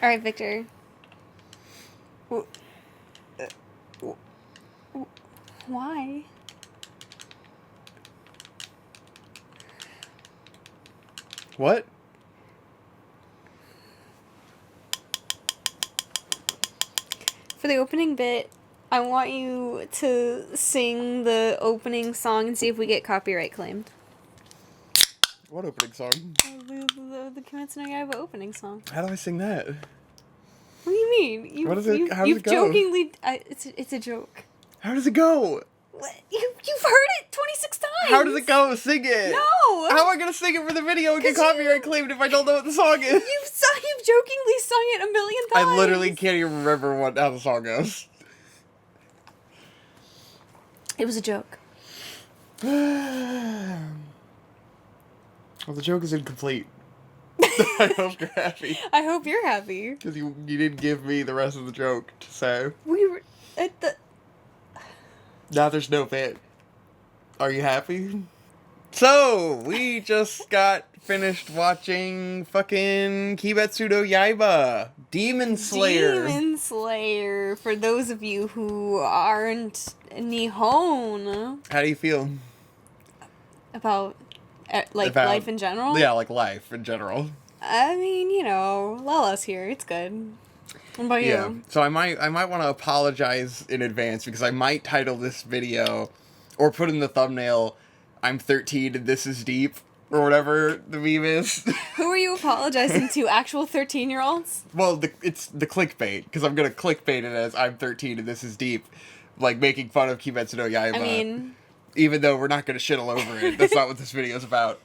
Alright, Victor. Why? What? For the opening bit, I want you to sing the opening song and see if we get copyright claimed. What opening song? The Kimetsu no Yaiba opening song. How do I sing that? What do you mean? What is it? How does you've it go? jokingly... it's a joke. How does it go? What? You've heard it 26 times! How does it go? Sing it! No! How am I gonna sing it for the video and get copyright claimed if I don't know what the song is? You've jokingly sung it a million times! I literally can't even remember how the song goes. It was a joke. Well, the joke is incomplete. I hope you're happy. I hope you're happy. Because you didn't give me the rest of the joke to say. We were at the... Now there's no bit. Are you happy? So, we just got finished watching fucking Kimetsu no Yaiba. Demon Slayer. Demon Slayer. For those of you who aren't Nihon. How do you feel? About About- life in general? Yeah, like life in general. I mean, you know, Lala's here. It's good. What about you? So I might want to apologize in advance because I might title this video or put in the thumbnail, "I'm 13 and this is deep," or whatever the meme is. Who are you apologizing to? Actual 13-year-olds? Well, it's the clickbait, because I'm gonna clickbait it as "I'm 13 and this is deep," like making fun of Kimetsu no Yaiba. I mean... Even though we're not gonna shit all over it. That's not what this video's about.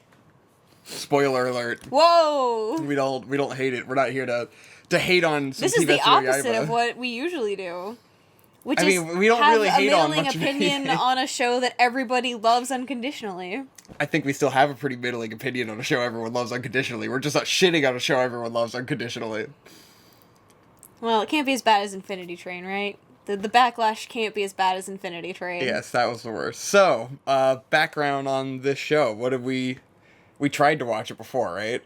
Spoiler alert. Whoa! We don't hate it. We're not here to hate on some This is Kimetsu the no opposite Yaiba. of what we usually do. Which I is mean, we don't have really hate a on middling much of opinion anything. on a show that everybody loves unconditionally. I think we still have a pretty middling opinion on a show everyone loves unconditionally. We're just not shitting on a show everyone loves unconditionally. Well, it can't be as bad as Infinity Train, right? The backlash can't be as bad as Infinity Train. Yes, that was the worst. So, background on this show. What did we tried to watch it before, right?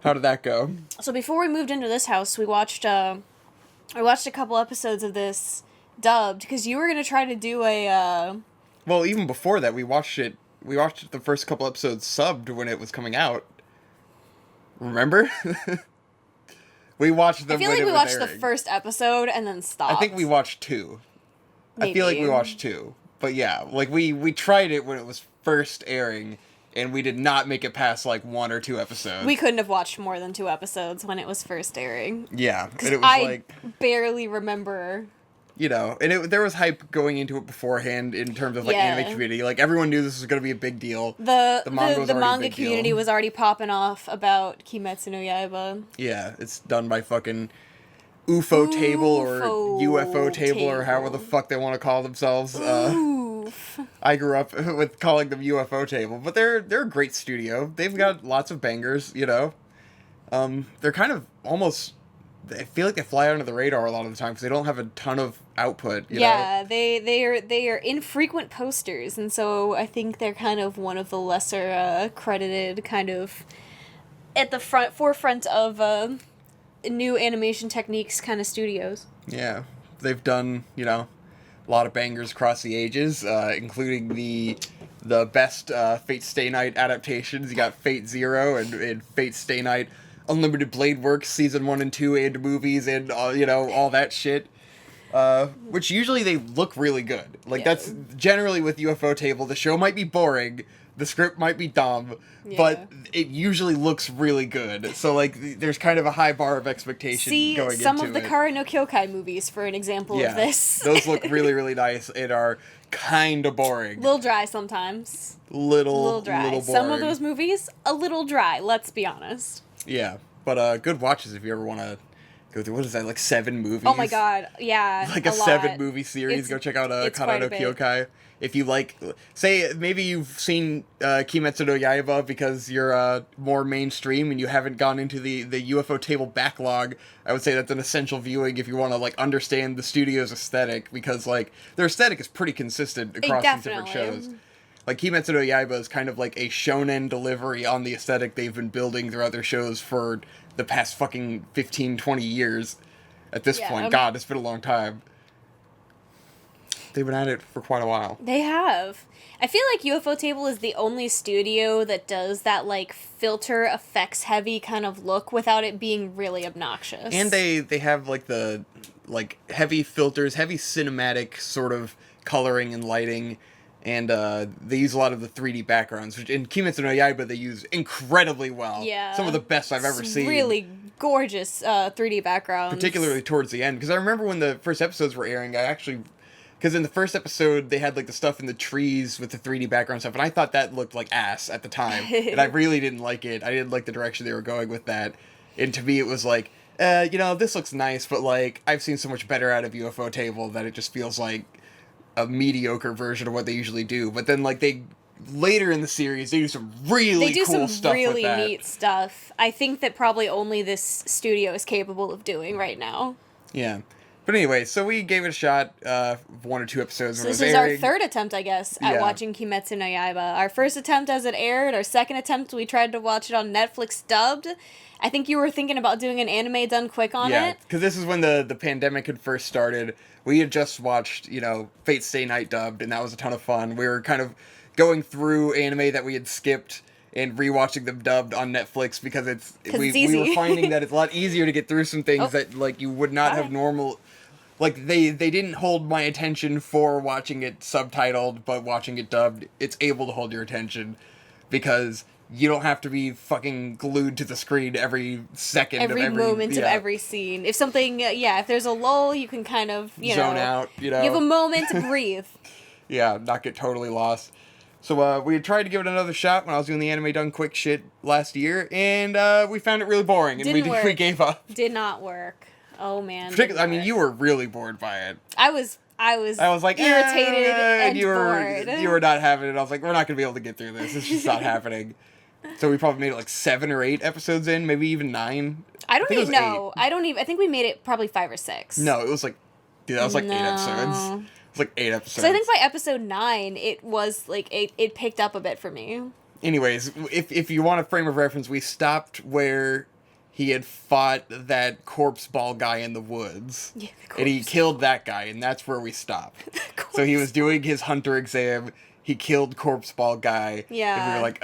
How did that go? So before we moved into this house, we watched a couple episodes of this dubbed, because you were going to try to do a... Well, even before that, we watched the first couple episodes subbed when it was coming out. Remember? We watched them I feel when like it we was watched the airing. first episode and then stopped. I think we watched 2. Maybe. I feel like we watched 2. But yeah, like we tried it when it was first airing, and we did not make it past like 1 or 2 episodes. We couldn't have watched more than 2 episodes when it was first airing. Yeah, and it was I barely remember. You know, and there was hype going into it beforehand in terms of like anime community. Like everyone knew this was going to be a big deal. The manga was already a manga big community deal. was already popping off about Kimetsu no Yaiba. Yeah, it's done by fucking Ufotable or UFO table or however the fuck they want to call themselves. Oof. I grew up with calling them UFO table, but they're a great studio. They've got lots of bangers, you know. They're kind of almost... I feel like they fly under the radar a lot of the time because they don't have a ton of output. You know? they are infrequent posters, and so I think they're kind of one of the lesser credited kind of at the forefront of new animation techniques kind of studios. Yeah, they've done a lot of bangers across the ages, including the best Fate Stay Night adaptations. You got Fate Zero and Fate Stay Night. Unlimited Blade Works season 1 and 2 and movies and all that shit, which usually they look really good. Like that's generally with UFO Table. The show might be boring, the script might be dumb, but it usually looks really good. So like there's kind of a high bar of expectation going into it. See some of the Kara no Kyokai movies for an example of this. Those look really really nice and are kind of boring. Little dry sometimes. Little dry. Little Some of boring. those movies a little dry. Let's be honest. Yeah, but good watches if you ever want to go through. What is that, like 7 movies? Oh my god, yeah, like a 7-movie series. It's- Go check out it's Kara quite no a bit. Kyokai. If you like, say maybe you've seen Kimetsu no Yaiba because you're more mainstream and you haven't gone into the UFO Table backlog. I would say that's an essential viewing if you want to like understand the studio's aesthetic, because like their aesthetic is pretty consistent across these different shows. Like, Kimetsu no Yaiba is kind of like a shonen delivery on the aesthetic they've been building throughout their shows for the past fucking 15, 20 years at this point. God, it's been a long time. They've been at it for quite a while. They have. I feel like Ufotable is the only studio that does that, like, filter effects heavy kind of look without it being really obnoxious. And they have, like, the, like, heavy filters, heavy cinematic sort of coloring and lighting, and they use a lot of the 3D backgrounds, which in Kimetsu no Yaiba they use incredibly well. Yeah. Some of the best I've ever seen. Really gorgeous 3D backgrounds. Particularly towards the end, because I remember when the first episodes were airing, because in the first episode, they had, like, the stuff in the trees with the 3D background stuff, and I thought that looked like ass at the time, and I really didn't like it. I didn't like the direction they were going with that, and to me, it was like, this looks nice, but, like, I've seen so much better out of Ufotable that it just feels like a mediocre version of what they usually do. But then, like, later in the series, they do some really cool stuff with that. They do some really neat stuff. I think that probably only this studio is capable of doing right now. Yeah. But anyway, so we gave it a shot, 1 or 2 episodes. So this is our third attempt, I guess, at watching Kimetsu no Yaiba. Our first attempt as it aired. Our second attempt, we tried to watch it on Netflix dubbed. I think you were thinking about doing an anime done quick on it. Yeah, because this is when the pandemic had first started. We had just watched, Fate Stay Night dubbed, and that was a ton of fun. We were kind of going through anime that we had skipped and rewatching them dubbed on Netflix because we were finding that it's a lot easier to get through some things that, like, you would not have normal... Like, they didn't hold my attention for watching it subtitled, but watching it dubbed, it's able to hold your attention because you don't have to be fucking glued to the screen every second of every moment of every scene. If something, if there's a lull, you can kind of, zone out, You have a moment to breathe. Yeah, not get totally lost. So, we had tried to give it another shot when I was doing the anime done quick shit last year, and we found it really boring, and we gave up. Did not work. Oh man! I mean, you were really bored by it. I was like irritated and bored. You were not having it. I was like, we're not gonna be able to get through this. It's just not happening. So we probably made it like 7 or 8 episodes in, maybe even 9. I don't even know. I think we made it probably 5 or 6. No, it was like, dude, that was like 8 episodes. It was like 8 episodes. So I think by episode 9, it was like it picked up a bit for me. Anyways, if you want a frame of reference, we stopped where he had fought that corpse ball guy in the woods. Yeah, and he killed that guy, and that's where we stopped. So he was doing his hunter exam, he killed corpse ball guy, yeah. And we were like,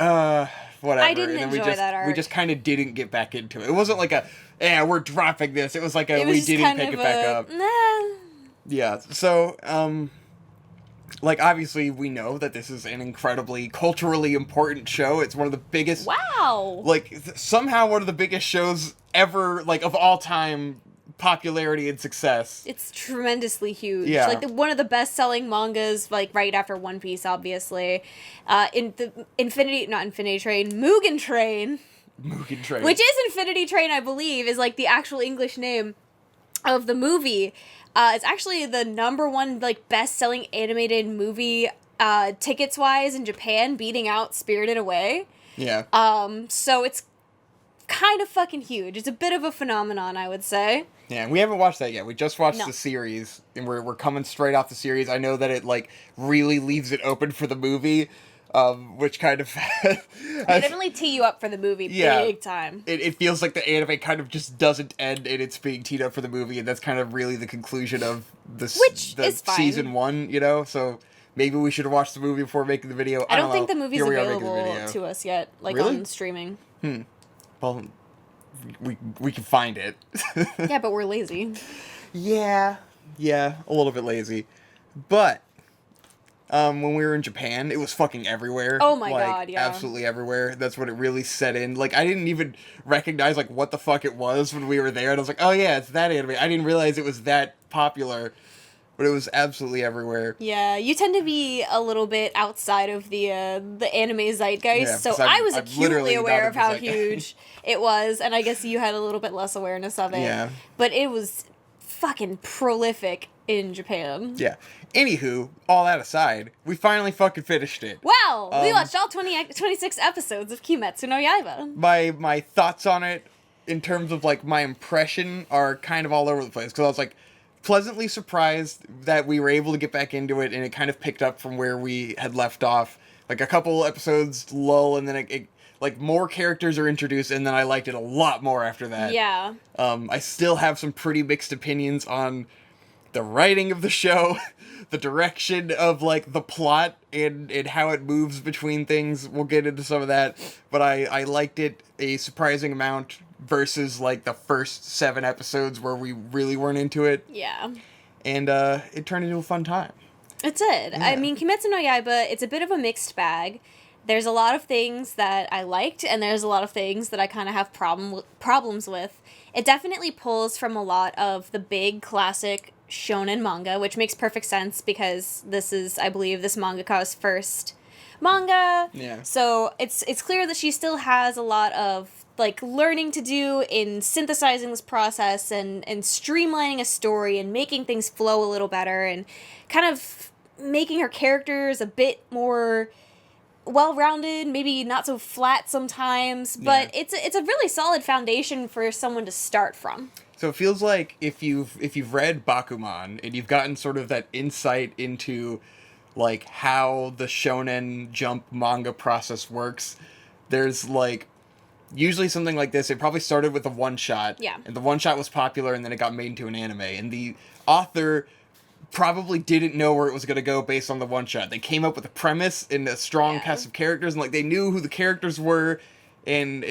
whatever. I didn't enjoy that arc. We just kind of didn't get back into it. It wasn't like we're dropping this. It was like we didn't pick it back up. Nah. Yeah, so, like, obviously, we know that this is an incredibly culturally important show. It's one of the biggest... Wow! Like, somehow one of the biggest shows ever, like, of all time, popularity and success. It's tremendously huge. Yeah. Like, one of the best-selling mangas, like, right after One Piece, obviously. In the Mugen Train. Mugen Train. Which is Infinity Train, I believe, is, like, the actual English name of the movie. It's actually the #1 like best-selling animated movie tickets-wise in Japan, beating out Spirited Away. Yeah. So it's kind of fucking huge. It's a bit of a phenomenon, I would say. Yeah, and we haven't watched that yet. We just watched the series, and we're coming straight off the series. I know that it, like, really leaves it open for the movie, which kind of... They definitely tee you up for the movie big time. It feels like the anime kind of just doesn't end and it's being teed up for the movie, and that's kind of really the conclusion of the season 1, so maybe we should have watched the movie before making the video. I don't think the movie's available to us yet, like on streaming. Well, we can find it. Yeah, but we're lazy. Yeah, a little bit lazy. But... when we were in Japan, it was fucking everywhere. Oh my god, yeah. Absolutely everywhere. That's when it really set in. Like, I didn't even recognize, like, what the fuck it was when we were there. And I was like, oh yeah, it's that anime. I didn't realize it was that popular. But it was absolutely everywhere. Yeah, you tend to be a little bit outside of the anime zeitgeist. So I was acutely aware of how huge it was. And I guess you had a little bit less awareness of it. Yeah. But it was fucking prolific in Japan. Yeah. Anywho, all that aside, we finally fucking finished it. Wow! We watched all 26 episodes of Kimetsu no Yaiba. My thoughts on it, in terms of, like, my impression, are kind of all over the place. Because I was, like, pleasantly surprised that we were able to get back into it, and it kind of picked up from where we had left off. Like, a couple episodes lull, and then like more characters are introduced, and then I liked it a lot more after that. Yeah. I still have some pretty mixed opinions on the writing of the show, the direction of like the plot and how it moves between things. We'll get into some of that, but I liked it a surprising amount versus like the first 7 episodes where we really weren't into it. Yeah. And it turned into a fun time. It did. Yeah. I mean, Kimetsu no Yaiba, it's a bit of a mixed bag. There's a lot of things that I liked, and there's a lot of things that I kind of have problems with. It definitely pulls from a lot of the big classic shonen manga, which makes perfect sense because this is, I believe, this mangaka's first manga. Yeah. So it's clear that she still has a lot of like learning to do in synthesizing this process and streamlining a story and making things flow a little better and kind of making her characters a bit more well-rounded, maybe not so flat sometimes, but Yeah. it's a really solid foundation for someone to start from. So it feels like if you've read Bakuman and you've gotten sort of that insight into like how the Shonen Jump manga process works, there's like usually something like this. It probably started with a one-shot. Yeah. And the one-shot was popular and then it got made into an anime. And the author probably didn't know where it was going to go based on the one-shot. They came up with a premise and a strong cast of characters, and like they knew who the characters were and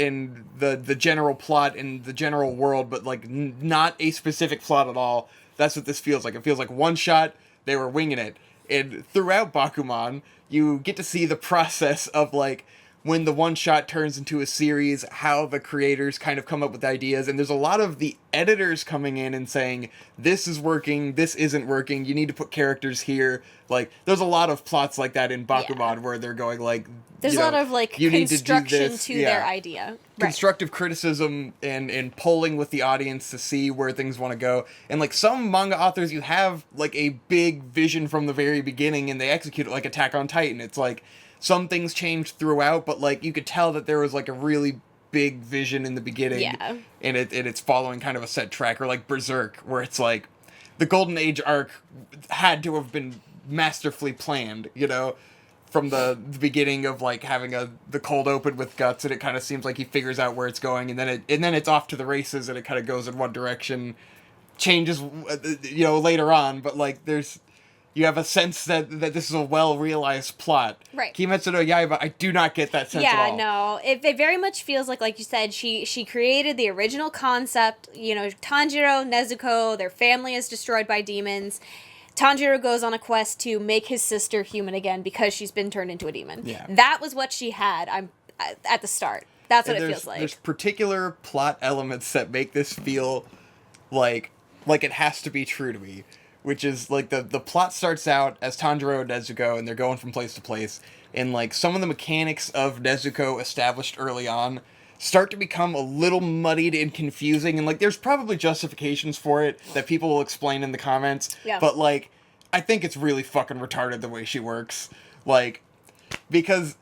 the general plot and the general world, but like not a specific plot at all. That's what this feels like. It feels like one shot, they were winging it. And throughout Bakuman, you get to see the process of like when the one shot turns into a series, how the creators kind of come up with ideas. And there's a lot of the editors coming in and saying, this is working, this isn't working, you need to put characters here. Like, there's a lot of plots like that in Bakuman where they're going like, there's a lot of like construction to their idea. Constructive criticism and polling with the audience to see where things want to go. And like some manga authors, you have like a big vision from the very beginning and they execute it, like Attack on Titan. It's like some things changed throughout, but like you could tell that there was like a really big vision in the beginning. Yeah. And it's following kind of a set track, or like Berserk, where it's like the Golden Age arc had to have been masterfully planned, you know, from the beginning of like having the cold open with Guts, and it kind of seems like he figures out where it's going, and then it's off to the races, and it kind of goes in one direction, changes, you know, later on, but like you have a sense that this is a well-realized plot. Right. Kimetsu no Yaiba, I do not get that sense at all. Yeah, no. It very much feels like you said, she created the original concept, you know, Tanjiro, Nezuko, their family is destroyed by demons. Tanjiro goes on a quest to make his sister human again because she's been turned into a demon. Yeah. That was what she had at the start. That's what it feels like. There's particular plot elements that make this feel like it has to be true to me. Which is, like, the plot starts out as Tanjiro and Nezuko, and they're going from place to place. And, like, some of the mechanics of Nezuko established early on start to become a little muddied and confusing. And, like, there's probably justifications for it that people will explain in the comments. Yeah. But, like, I think it's really fucking retarded the way she works. Like, because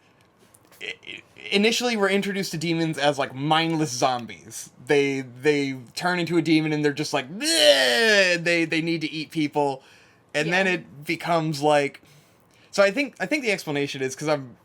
initially we're introduced to demons as like mindless zombies. They turn into a demon and they're just like, bleh! They need to eat people, and then it becomes like. So I think the explanation is because I'm.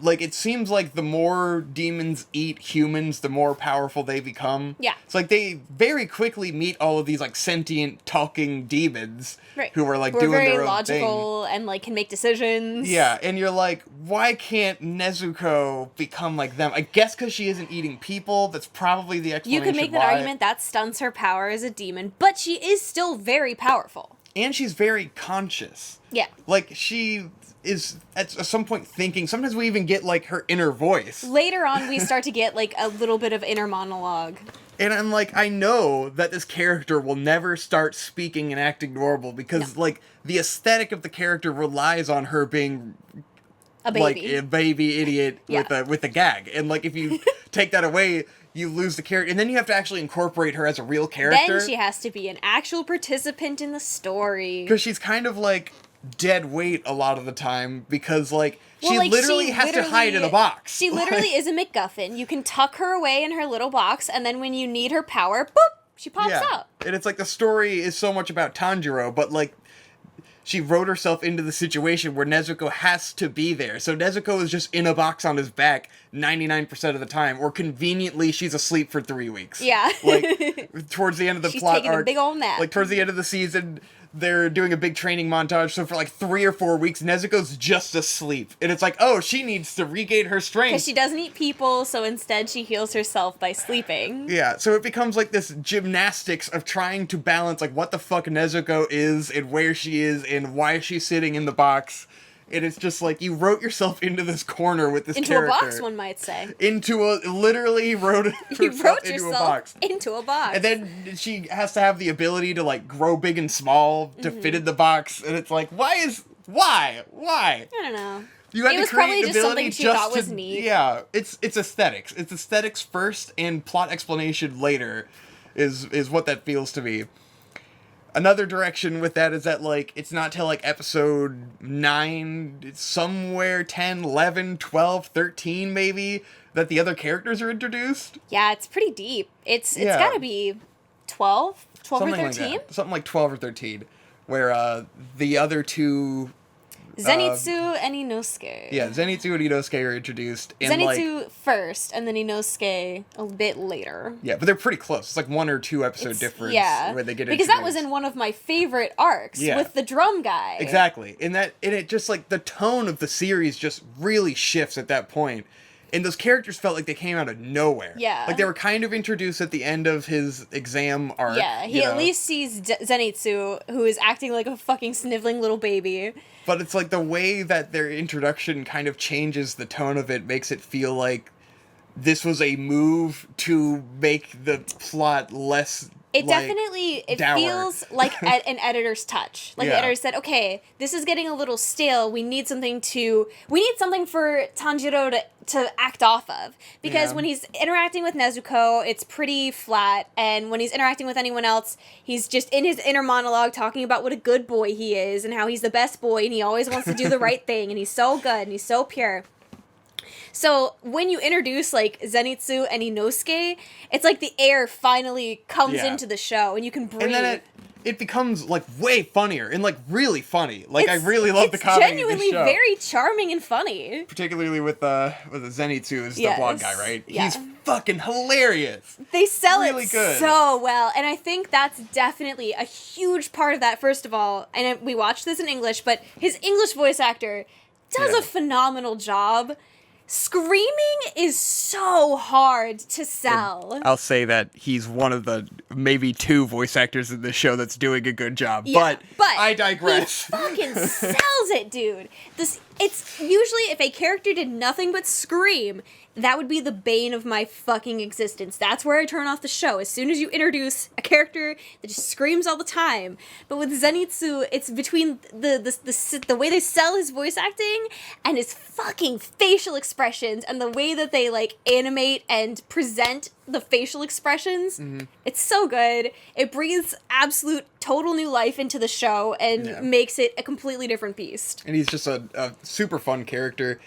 Like, it seems like the more demons eat humans, the more powerful they become. Yeah. It's like they very quickly meet all of these, like, sentient, talking demons. Right. Who are, like, Who doing are very their own logical and, like, can make decisions. Yeah, and you're like, why can't Nezuko become like them? I guess because she isn't eating people. That's probably the explanation. You could make that argument that stunts her power as a demon, but she is still very powerful. And she's very conscious. Yeah. Like, she is at some point thinking. Sometimes we even get like her inner voice. Later on, we start to get like a little bit of inner monologue. And I'm like, I know that this character will never start speaking and acting normal because like the aesthetic of the character relies on her being a baby, like a baby idiot with a gag. And like if you take that away, you lose the character, and then you have to actually incorporate her as a real character. Then she has to be an actual participant in the story. Because she's kind of like dead weight a lot of the time because like she literally has to hide in a box. She literally is a MacGuffin. You can tuck her away in her little box, and then when you need her power, boop, she pops out. And it's like the story is so much about Tanjiro, but like she wrote herself into the situation where Nezuko has to be there. So Nezuko is just in a box on his back 99% of the time, or conveniently she's asleep for 3 weeks. Yeah. Like, towards the end of the She's plot taking arc, a big old nap. like towards the end of the season, they're doing a big training montage. So for like 3 or 4 weeks, Nezuko's just asleep, and it's like, oh, she needs to regain her strength Because she doesn't eat people, so instead she heals herself by sleeping. Yeah, so it becomes like this gymnastics of trying to balance like what the fuck Nezuko is and where she is and why she's sitting in the box. And it's just like you wrote yourself into this corner with this Into character. a box, one might say. Literally wrote You herself wrote into yourself a box. into a box. And then she has to have the ability to like grow big and small to fit in the box. And it's like, why? I don't know. You had It to was create probably just ability something she just thought was to, neat. Yeah, it's aesthetics. It's aesthetics first and plot explanation later is what that feels to me. Another direction with that is that, like, it's not till, like, episode 9, it's somewhere 10, 11, 12, 13, maybe, that the other characters are introduced. Yeah, it's pretty deep. It's Yeah. gotta be 12? 12 Something or 13? like that. Something like 12 or 13, where the other two... Zenitsu and Inosuke. Yeah, Zenitsu and Inosuke are introduced. And Zenitsu first, and then Inosuke a bit later. Yeah, but they're pretty close. It's like 1 or 2 episode difference where they get because introduced. that was in one of my favorite arcs with the drum guy. Exactly. And it just like the tone of the series just really shifts at that point. And those characters felt like they came out of nowhere. Yeah. Like they were kind of introduced at the end of his exam arc. Yeah, he at least sees Zenitsu, who is acting like a fucking sniveling little baby. But it's like the way that their introduction kind of changes the tone of it, makes it feel like this was a move to make the plot less It like, definitely dour. Feels like an editor's touch. Like the editor said, okay, this is getting a little stale. We need something for Tanjiro to act off of. Because when he's interacting with Nezuko, it's pretty flat, and when he's interacting with anyone else, he's just in his inner monologue talking about what a good boy he is and how he's the best boy and he always wants to do the right thing and he's so good and he's so pure. So when you introduce like Zenitsu and Inosuke, it's like the air finally comes into the show and you can breathe. And then it becomes like way funnier and like really funny. Like I really love the comedy. It's genuinely of the show. very charming and funny. Particularly with Zenitsu is the blonde guy, right? Yeah. He's fucking hilarious. They sell really it good. so well, and I think that's definitely a huge part of that. First of all, and we watched this in English, but his English voice actor does a phenomenal job. Screaming is so hard to sell. And I'll say that he's one of the maybe 2 voice actors in the show that's doing a good job. Yeah, but I digress. He fucking sells it, dude. It's usually if a character did nothing but scream, that would be the bane of my fucking existence. That's where I turn off the show. As soon as you introduce a character that just screams all the time. But with Zenitsu, it's between the way they sell his voice acting and his fucking facial expressions and the way that they like animate and present the facial expressions. Mm-hmm. It's so good. It breathes absolute total new life into the show and makes it a completely different beast. And he's just a super fun character.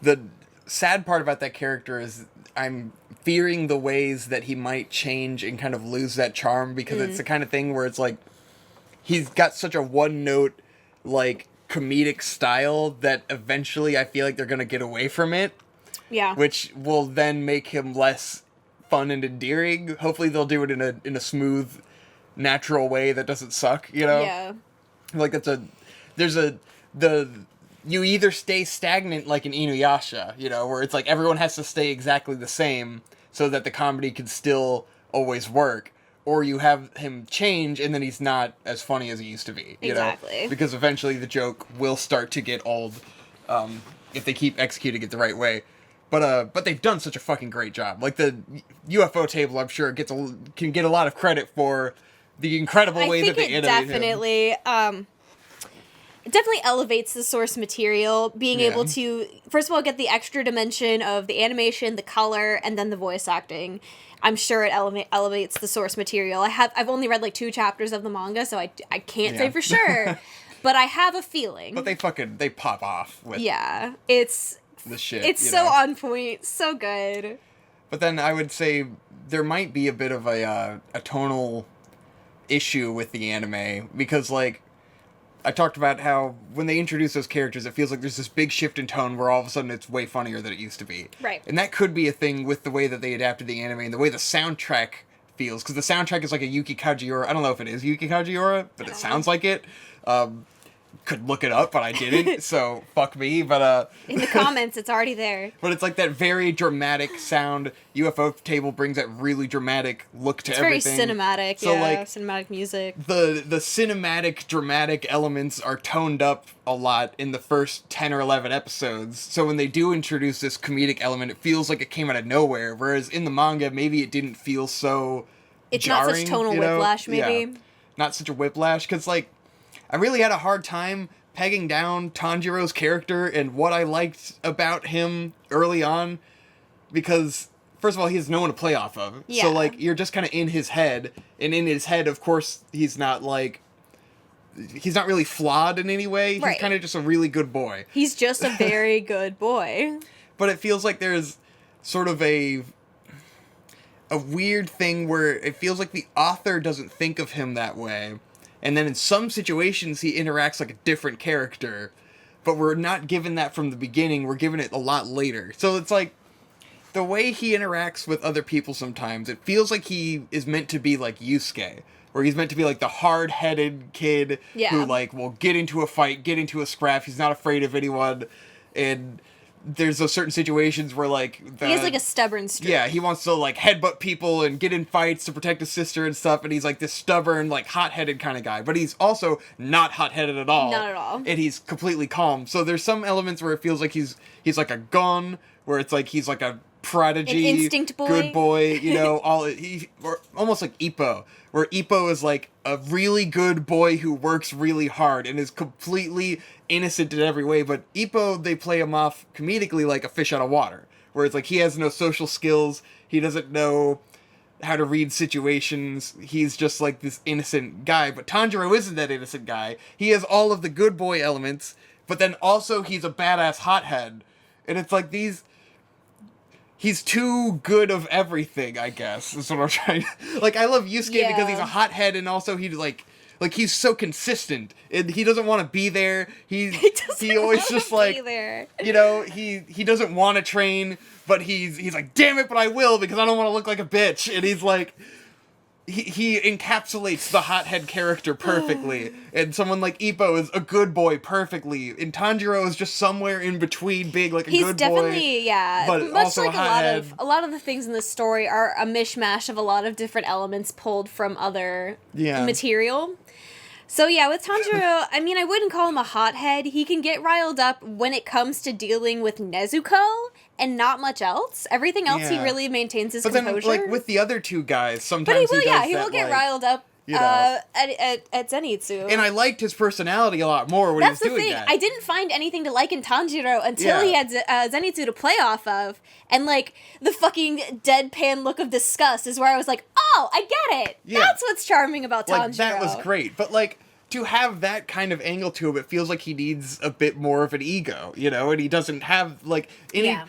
The sad part about that character is I'm fearing the ways that he might change and kind of lose that charm, because it's the kind of thing where it's like he's got such a one-note like comedic style that eventually I feel like they're gonna get away from it. Yeah. Which will then make him less fun and endearing. Hopefully they'll do it in a smooth, natural way that doesn't suck, you know? Yeah. Like you either stay stagnant like in Inuyasha, you know, where it's like everyone has to stay exactly the same so that the comedy can still always work, or you have him change and then he's not as funny as he used to be, you know? Because eventually the joke will start to get old if they keep executing it the right way. But they've done such a fucking great job. Like the Ufotable, I'm sure can get a lot of credit for the incredible way that they animated him. It definitely elevates the source material, being able to, first of all, get the extra dimension of the animation, the color, and then the voice acting. I'm sure it elevates the source material. I've only read like 2 chapters of the manga, so I can't say for sure, but I have a feeling. But they pop off with it's the shit. It's so on point, so good. But then I would say there might be a bit of a tonal issue with the anime, because like I talked about how when they introduce those characters, it feels like there's this big shift in tone where all of a sudden it's way funnier than it used to be. Right. And that could be a thing with the way that they adapted the anime and the way the soundtrack feels. Because the soundtrack is like a Yuki Kajiura. I don't know if it is Yuki Kajiura, but it sounds like it. Could look it up, but I didn't, so fuck me, but in the comments, it's already there. But it's like that very dramatic sound. Ufotable brings that really dramatic look to everything. It's very cinematic, so, yeah, like, cinematic music. The cinematic, dramatic elements are toned up a lot in the first 10 or 11 episodes, so when they do introduce this comedic element, it feels like it came out of nowhere, whereas in the manga, maybe it didn't feel so it's jarring, not such tonal whiplash, maybe. Yeah, not such a whiplash, because, like, I really had a hard time pegging down Tanjiro's character and what I liked about him early on, because, first of all, he has no one to play off of. Yeah. So, like, you're just kind of in his head, and in his head, of course, he's not really flawed in any way. He's kind of just a really good boy. He's just a very good boy. But it feels like there's sort of a weird thing where it feels like the author doesn't think of him that way. And then in some situations, he interacts like a different character. But we're not given that from the beginning. We're given it a lot later. So it's like, the way he interacts with other people sometimes, it feels like he is meant to be like Yusuke. Where he's meant to be like the hard-headed kid who like will get into a fight, get into a scrap. He's not afraid of anyone. And there's those certain situations where like he has like a stubborn streak. Yeah, he wants to like headbutt people and get in fights to protect his sister and stuff, and he's like this stubborn, like hot-headed kind of guy. But he's also not hot-headed at all. Not at all. And he's completely calm. So there's some elements where it feels like he's like a gon, where it's like he's like a prodigy, an instinct boy, good boy, you know, or almost like Ippo, where Ippo is like a really good boy who works really hard and is completely innocent in every way, but Ippo, they play him off comedically like a fish out of water, where it's like he has no social skills, he doesn't know how to read situations, he's just like this innocent guy. But Tanjiro isn't that innocent guy. He has all of the good boy elements, but then also he's a badass hothead, and it's like he's too good of everything, I guess, is what I'm trying to... Like, I love Yusuke because he's a hothead, and also he's, like, he's so consistent. And he doesn't want to be there. He always just, like... You know, he doesn't want to train, but he's like, damn it, but I will, because I don't want to look like a bitch. And he's, like... He encapsulates the hothead character perfectly, and someone like Ippo is a good boy perfectly, and Tanjiro is just somewhere in between being like a good boy. He's definitely, but much also like a lot of the things in this story are a mishmash of a lot of different elements pulled from other material. So yeah, with Tanjiro, I mean, I wouldn't call him a hothead. He can get riled up when it comes to dealing with Nezuko, and not much else. Everything else, he really maintains his composure. But then, like, with the other two guys, sometimes he will get riled up at Zenitsu. And I liked his personality a lot more when he was doing that. That's the thing. I didn't find anything to like in Tanjiro until he had Zenitsu to play off of. And, like, the fucking deadpan look of disgust is where I was like, oh, I get it. Yeah. That's what's charming about Tanjiro. Like, that was great. But, like, to have that kind of angle to him, it feels like he needs a bit more of an ego, you know? And he doesn't have, like,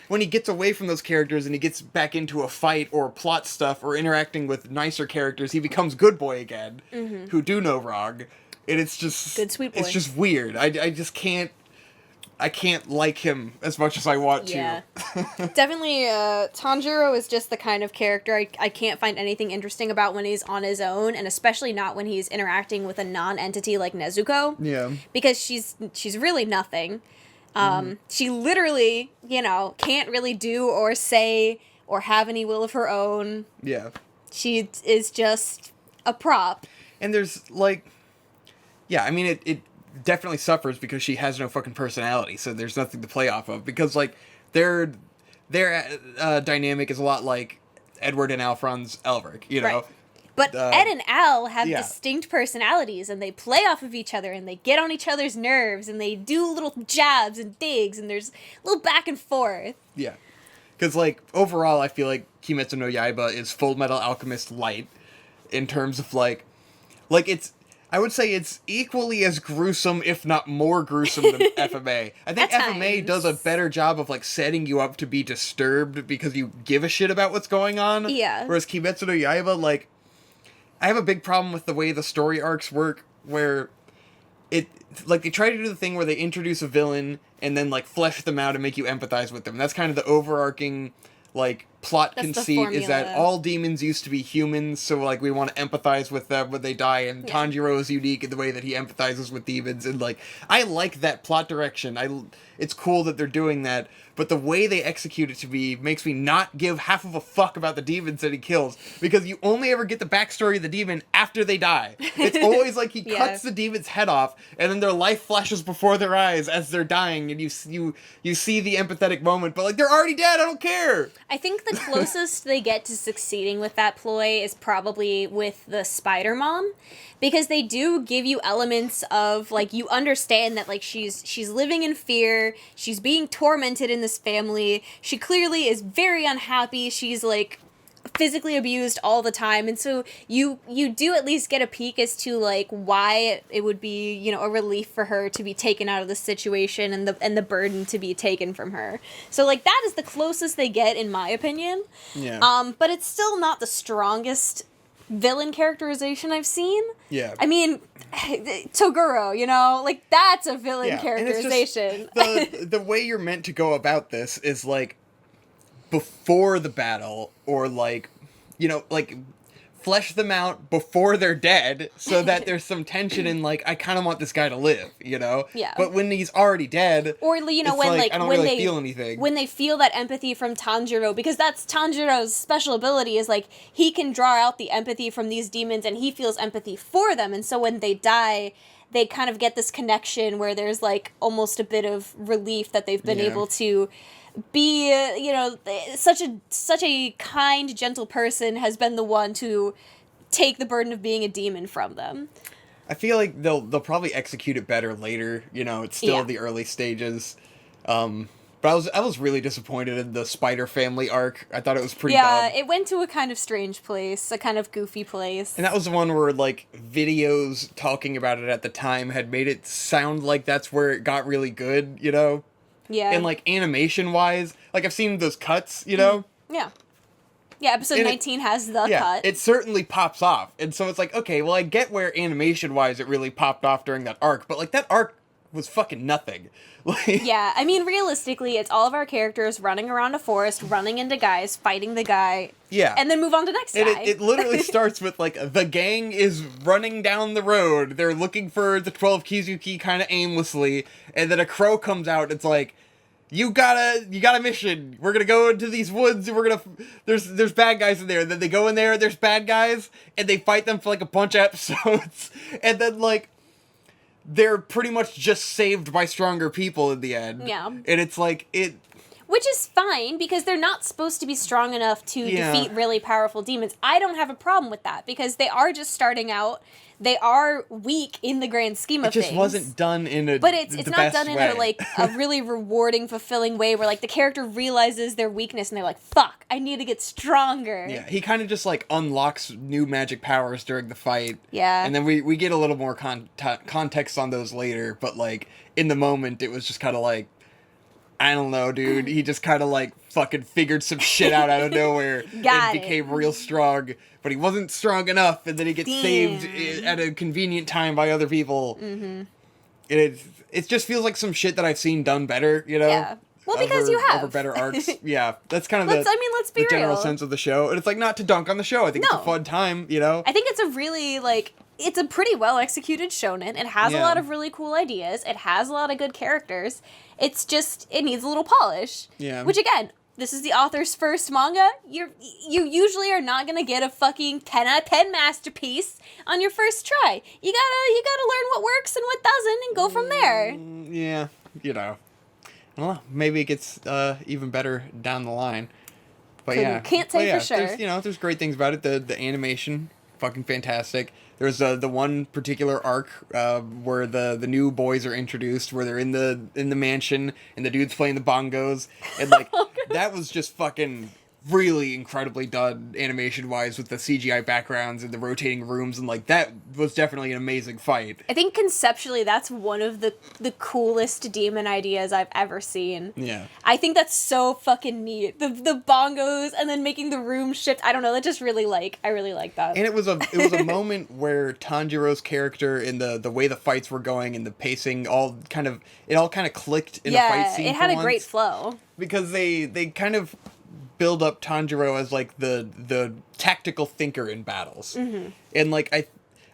when he gets away from those characters and he gets back into a fight or plot stuff or interacting with nicer characters, he becomes good boy again, who do no wrong. And it's just... Good sweet boy. It's just weird. I just can't... I can't like him as much as I want to. Definitely, Tanjiro is just the kind of character I can't find anything interesting about when he's on his own, and especially not when he's interacting with a non-entity like Nezuko. Yeah. Because she's really nothing. She literally, you know, can't really do or say or have any will of her own. Yeah. She is just a prop. And there's, like... Yeah, I mean, it definitely suffers because she has no fucking personality, so there's nothing to play off of, because like their dynamic is a lot like Edward and Alphonse Elric, you know. Right. But Ed and Al have distinct personalities, and they play off of each other, and they get on each other's nerves, and they do little jabs and digs, and there's a little back and forth. Yeah, because like overall, I feel like Kimetsu no Yaiba is Full Metal Alchemist light in terms of like it's. I would say it's equally as gruesome, if not more gruesome, than FMA. I think FMA does a better job of, like, setting you up to be disturbed because you give a shit about what's going on. Yeah. Whereas Kimetsu no Yaiba, like, I have a big problem with the way the story arcs work, where like they try to do the thing where they introduce a villain and then like flesh them out and make you empathize with them. That's kind of the overarching like plot That's the conceit, is that formula. all demons used to be humans, so like we want to empathize with them when they die, and Yeah. Tanjiro is unique in the way that he empathizes with demons, and like I like that plot direction. It's cool that they're doing that, but the way they execute it to me makes me not give half of a fuck about the demons that he kills, because you only ever get the backstory of the demon after they die. It's always like he Yeah. cuts the demon's head off, and then their life flashes before their eyes as they're dying, and you see the empathetic moment, but like they're already dead. I don't care. I think the closest they get to succeeding with that ploy is probably with the Spider Mom, because they do give you elements of like you understand that like she's living in fear, she's being tormented in this family, she clearly is very unhappy, she's like physically abused all the time, and so you do at least get a peek as to like why it would be, you know, a relief for her to be taken out of the situation and the burden to be taken from her. So like that is the closest they get in my opinion. Yeah. But it's still not the strongest villain characterization I've seen. Yeah. I mean, Toguro, you know, like that's a villain Yeah, and it's characterization. just the way you're meant to go about this is like before the battle, or like, you know, like flesh them out before they're dead, so that there's some tension in like I kind of want this guy to live, you know. Yeah. But when he's already dead, Or, you know, it's when, like, I don't when really they feel anything. When they feel that empathy from Tanjiro, because that's Tanjiro's special ability, is, like, he can draw out the empathy from these demons, and he feels empathy for them, and so when they die, they kind of get this connection where there's, like, almost a bit of relief that they've been Yeah. able to be, you know, such a kind, gentle person has been the one to take the burden of being a demon from them. I feel like they'll probably execute it better later. You know, it's still Yeah. the early stages. But I was really disappointed in the Spider Family arc. I thought it was pretty Yeah, dumb. it went to a kind of strange place, a kind of goofy place. And that was the one where, like, videos talking about it at the time had made it sound like that's where it got really good, you know? Yeah. And, like, animation-wise, like, I've seen those cuts, you know? Yeah. Yeah, episode And 19 has the Yeah, cut. it certainly pops off. And so it's like, okay, well, I get where animation-wise it really popped off during that arc, but, like, that arc was fucking nothing. Like, Yeah, I mean, realistically, it's all of our characters running around a forest, running into guys, fighting the guy, yeah. and then move on to the next And guy. it literally starts with, like, the gang is running down the road. They're looking for the 12 Kizuki kind of aimlessly. And then a crow comes out. It's like, you got a mission. We're gonna go into these woods and there's bad guys in there. And then they go in there, there's bad guys, and they fight them for, like, a bunch of episodes. And then, like, they're pretty much just saved by stronger people in the end. Yeah. And it's like, Which is fine, because they're not supposed to be strong enough to Yeah. defeat really powerful demons. I don't have a problem with that, because they are just starting out. They are weak in the grand scheme of it just things. wasn't done in a But it's the not best done in way. a, like, a really rewarding, fulfilling way where, like, the character realizes their weakness and they're like, fuck, I need to get stronger. Yeah, he kind of just, like, unlocks new magic powers during the fight. Yeah. And then we get a little more context on those later, but, like, in the moment, it was just kind of like, I don't know, dude. He just kind of, like, fucking figured some shit out of nowhere Got and it. became real strong, but he wasn't strong enough, and then he gets Damn. saved at a convenient time by other people. Mm-hmm. It just feels like some shit that I've seen done better, you know? Yeah. Well, because you have. Over better arcs. Yeah, that's kind of Let's be the general real. sense of the show. And it's like, not to dunk on the show. I think it's No. a fun time, you know? I think it's a really, like, it's a pretty well executed shonen. It has a Yeah. lot of really cool ideas. It has a lot of good characters. It's just, it needs a little polish. Yeah. Which, again, this is the author's first manga. You usually are not gonna get a fucking 10 out of 10 masterpiece on your first try. You gotta learn what works and what doesn't and go from there. Yeah, you know. I don't know. Maybe it gets even better down the line. But yeah. Can't say But yeah, for sure. There's great things about it. The animation, fucking fantastic. There's the one particular arc where the new boys are introduced, where they're in the mansion and the dude's playing the bongos, and like that was just fucking really incredibly done animation-wise with the CGI backgrounds and the rotating rooms, and like that was definitely an amazing fight. I think conceptually that's one of the coolest demon ideas I've ever seen. Yeah. I think that's so fucking neat. The bongos and then making the room shift. I don't know, that just really I really like that. And it was a moment where Tanjiro's character and the way the fights were going and the pacing all kind of clicked in a fight scene. It had for a once, great flow. because they kind of build up Tanjiro as like the tactical thinker in battles. Mm-hmm. And like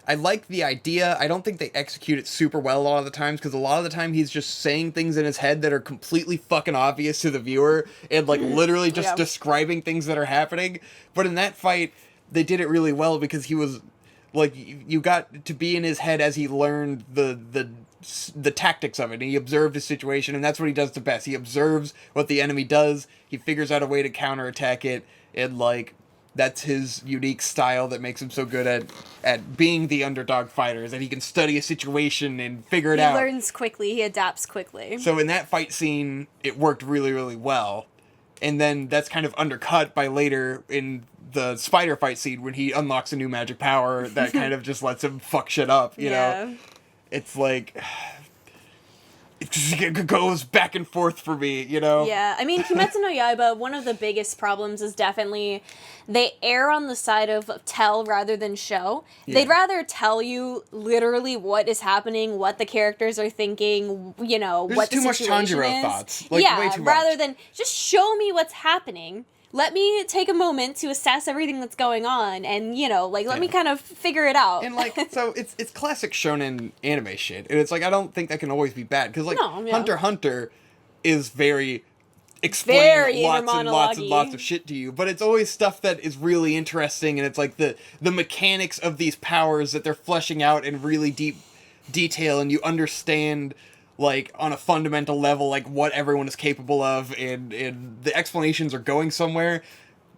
I like the idea. I don't think they execute it super well a lot of the times, because a lot of the time he's just saying things in his head that are completely fucking obvious to the viewer and like literally just describing things that are happening. But in that fight, they did it really well, because he was like, you got to be in his head as he learned the tactics of it, and he observed his situation, and that's what he does the best. He observes what the enemy does, he figures out a way to counterattack it, and like that's his unique style that makes him so good at being the underdog fighter, is that he can study a situation and figure it out. He learns quickly, he adapts quickly. So in that fight scene, it worked really, really well. And then that's kind of undercut by later in the spider fight scene when he unlocks a new magic power that kind of just lets him fuck shit up, you know? It's like, it just goes back and forth for me, you know? Yeah, I mean, Kimetsu no Yaiba, one of the biggest problems is definitely they err on the side of tell rather than show. Yeah. They'd rather tell you literally what is happening, what the characters are thinking, you know, There's what the too much situation Tanjiro is. thoughts. Like, yeah, way too rather much. than just show me what's happening. Let me take a moment to assess everything that's going on, and, you know, like, let me kind of figure it out. And, like, so it's classic shonen anime shit. And it's like, I don't think that can always be bad. Because, like, No, yeah. Hunter x Hunter is very Very lots and lots and intermonology. lots of shit to you. But it's always stuff that is really interesting. And it's like the mechanics of these powers that they're fleshing out in really deep detail. And you understand, like, on a fundamental level, like, what everyone is capable of, and the explanations are going somewhere,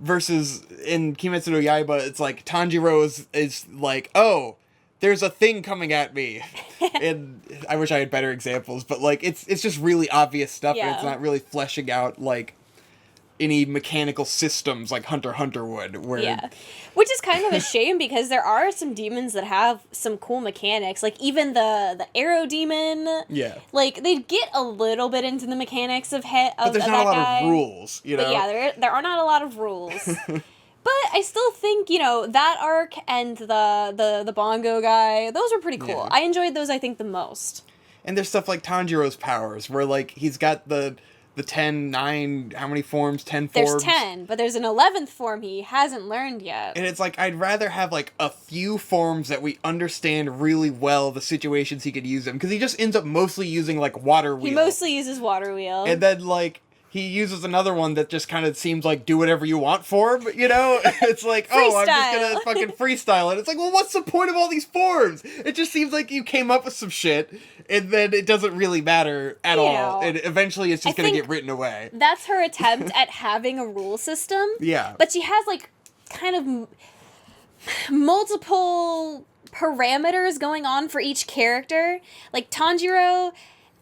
versus in Kimetsu no Yaiba, it's like, Tanjiro is like, oh, there's a thing coming at me, and I wish I had better examples, but, like, it's just really obvious stuff, and it's not really fleshing out, like, any mechanical systems like Hunter x Hunter would. Where Which is kind of a shame, because there are some demons that have some cool mechanics. Like, even the arrow demon. Yeah. Like, they get a little bit into the mechanics of but there's not a lot of rules, you know? But yeah, there are not a lot of rules. But I still think, you know, that arc and the bongo guy, those were pretty cool. Yeah. I enjoyed those, I think, the most. And there's stuff like Tanjiro's powers, where, like, he's got the 10, 9, how many forms? 10 forms? There's 10, but there's an 11th form he hasn't learned yet. And it's like, I'd rather have, like, a few forms that we understand really well the situations he could use them. Because he just ends up mostly using, like, water wheel. He mostly uses water wheel. And then, like, he uses another one that just kind of seems like do whatever you want form, you know? It's like, oh, I'm just gonna fucking freestyle it. It's like, well, what's the point of all these forms? It just seems like you came up with some shit, and then it doesn't really matter at all. And eventually it's just gonna get written away. That's her attempt at having a rule system. Yeah. But she has, like, kind of multiple parameters going on for each character. Like, Tanjiro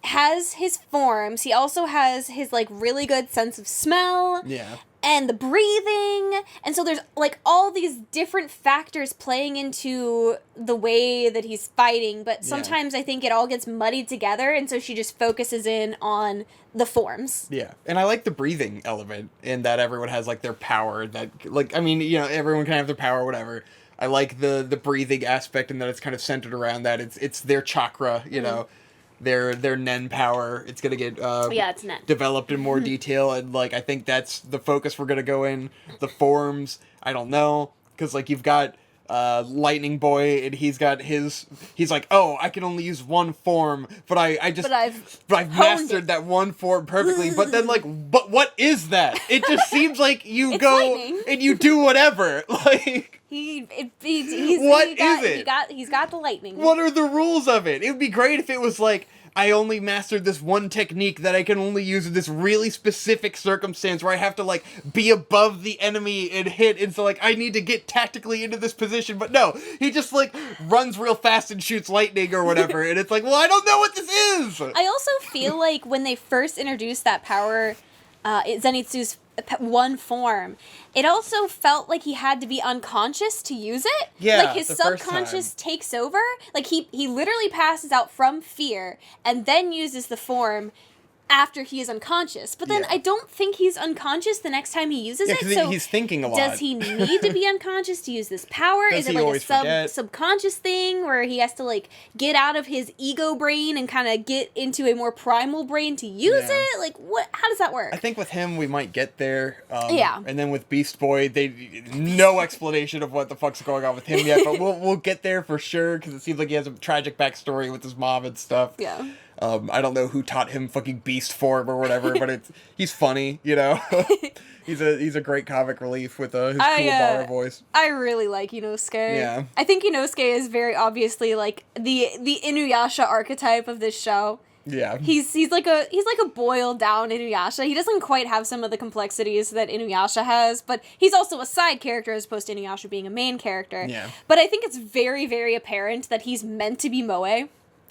has his forms. He also has his, like, really good sense of smell. Yeah. And the breathing. And so there's, like, all these different factors playing into the way that he's fighting. But sometimes I think it all gets muddied together. And so she just focuses in on the forms. Yeah. And I like the breathing element in that everyone has, like, their power. That, like, I mean, you know, everyone can have their power, whatever. I like the breathing aspect, and that it's kind of centered around that. It's their chakra, you know. Their Nen power. It's gonna get it's Nen. developed in more detail, and, like, I think that's the focus we're gonna go in. The forms, I don't know, because, like, you've got Lightning Boy, and he's like, oh, I can only use one form, but I've mastered that one form perfectly. But then, like, but what is that? It just seems like you go lightning. and you do whatever. Like, He's got the lightning. what are the rules of it? It would be great if it was like, I only mastered this one technique that I can only use in this really specific circumstance where I have to, like, be above the enemy and hit, and so, like, I need to get tactically into this position. But no, he just, like, runs real fast and shoots lightning or whatever, and it's like, well, I don't know what this is! I also feel like when they first introduced that power, Zenitsu's one form, it also felt like he had to be unconscious to use it. Yeah, like his the first subconscious time. takes over. Like he literally passes out from fear and then uses the form after he is unconscious. But then Yeah. I don't think he's unconscious the next time he uses it. 'cause So he's thinking a lot. does he need to be unconscious to use this power? Does Is it he like a always forget? subconscious thing where he has to like get out of his ego brain and kind of get into a more primal brain to use Yeah. it? Like what? How does that work? I think with him we might get there. Yeah. And then with Beast Boy, no explanation of what the fuck's going on with him yet, but we'll get there for sure because it seems like he has a tragic backstory with his mom and stuff. Yeah. I don't know who taught him fucking beast form or whatever, but he's funny, you know. he's a great comic relief with his cool bar voice. I really like Inosuke. Yeah. I think Inosuke is very obviously like the Inuyasha archetype of this show. Yeah. He's like a boiled down Inuyasha. He doesn't quite have some of the complexities that Inuyasha has, but he's also a side character as opposed to Inuyasha being a main character. Yeah. But I think it's very, very apparent that he's meant to be moe.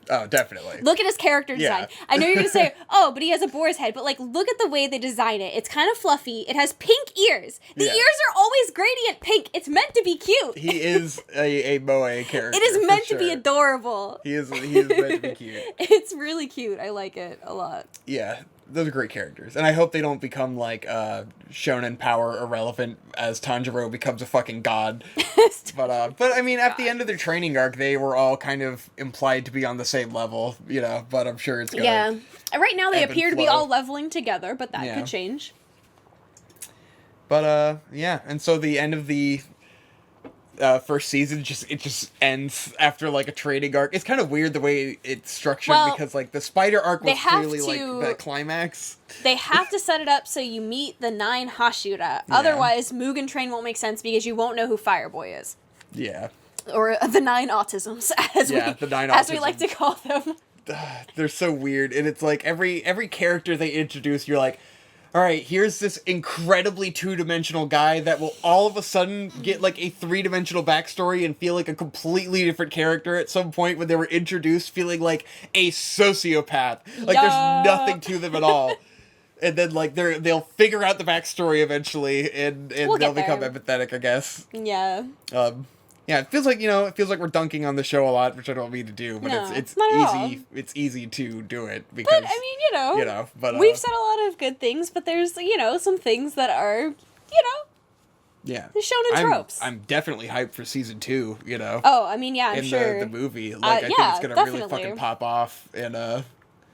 Oh, definitely. Look at his character design. Yeah. I know you're going to say, oh, but he has a boar's head. But, like, look at the way they design it. It's kind of fluffy. It has pink ears. The Yeah. ears are always gradient pink. It's meant to be cute. He is a moe character. It is meant for to be sure. adorable. He is meant to be cute. It's really cute. I like it a lot. Yeah, those are great characters. And I hope they don't become, like, shonen power irrelevant as Tanjiro becomes a fucking god. But I mean, at the end of their training arc, they were all kind of implied to be on the same level, you know, but I'm sure it's gonna... Yeah. Right now they ebb and appear to be flow. all leveling together, but that Yeah. could change. But, yeah, and so the end of the first season, it just ends after, like, a training arc. It's kind of weird the way it's structured, Well, because, like, the spider arc they was have clearly, to- like, the climax. They have to set it up so you meet the 9 Hashira. Otherwise, Mugen Train won't make sense because you won't know who Fireboy is. Yeah. Or the 9 autisms, The 9 as we like to call them. They're so weird, and it's like every character they introduce, you're like, all right, here's this incredibly two-dimensional guy that will all of a sudden get like a three-dimensional backstory and feel like a completely different character at some point when they were introduced, feeling like a sociopath. Like there's nothing to them at all. And then like they'll figure out the backstory eventually, and We'll they'll get become there. empathetic, I guess. Yeah. Yeah, it feels like we're dunking on the show a lot, which I don't mean to do, but No, it's not at all. easy. It's easy to do it because But, I mean, but we've said a lot of good things, but there's, some things that are, yeah, the shonen tropes. I'm definitely hyped for season 2. Oh, I mean, yeah, I'm in sure. the movie, like I think yeah, it's gonna really definitely. fucking pop off, and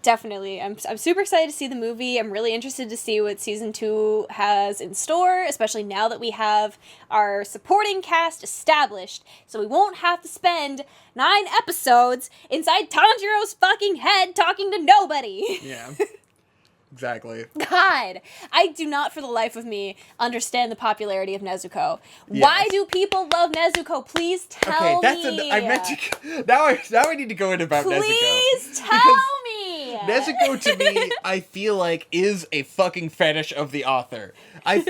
Definitely. I'm super excited to see the movie. I'm really interested to see what season 2 has in store, especially now that we have our supporting cast established. So we won't have to spend 9 episodes inside Tanjiro's fucking head talking to nobody. yeah, exactly. God, I do not for the life of me understand the popularity of Nezuko. Yes. Why do people love Nezuko? Please tell me. I meant to. Now I need to go in about Nezuko. Please tell Because me. Nezuko to me, I feel like is a fucking fetish of the author. I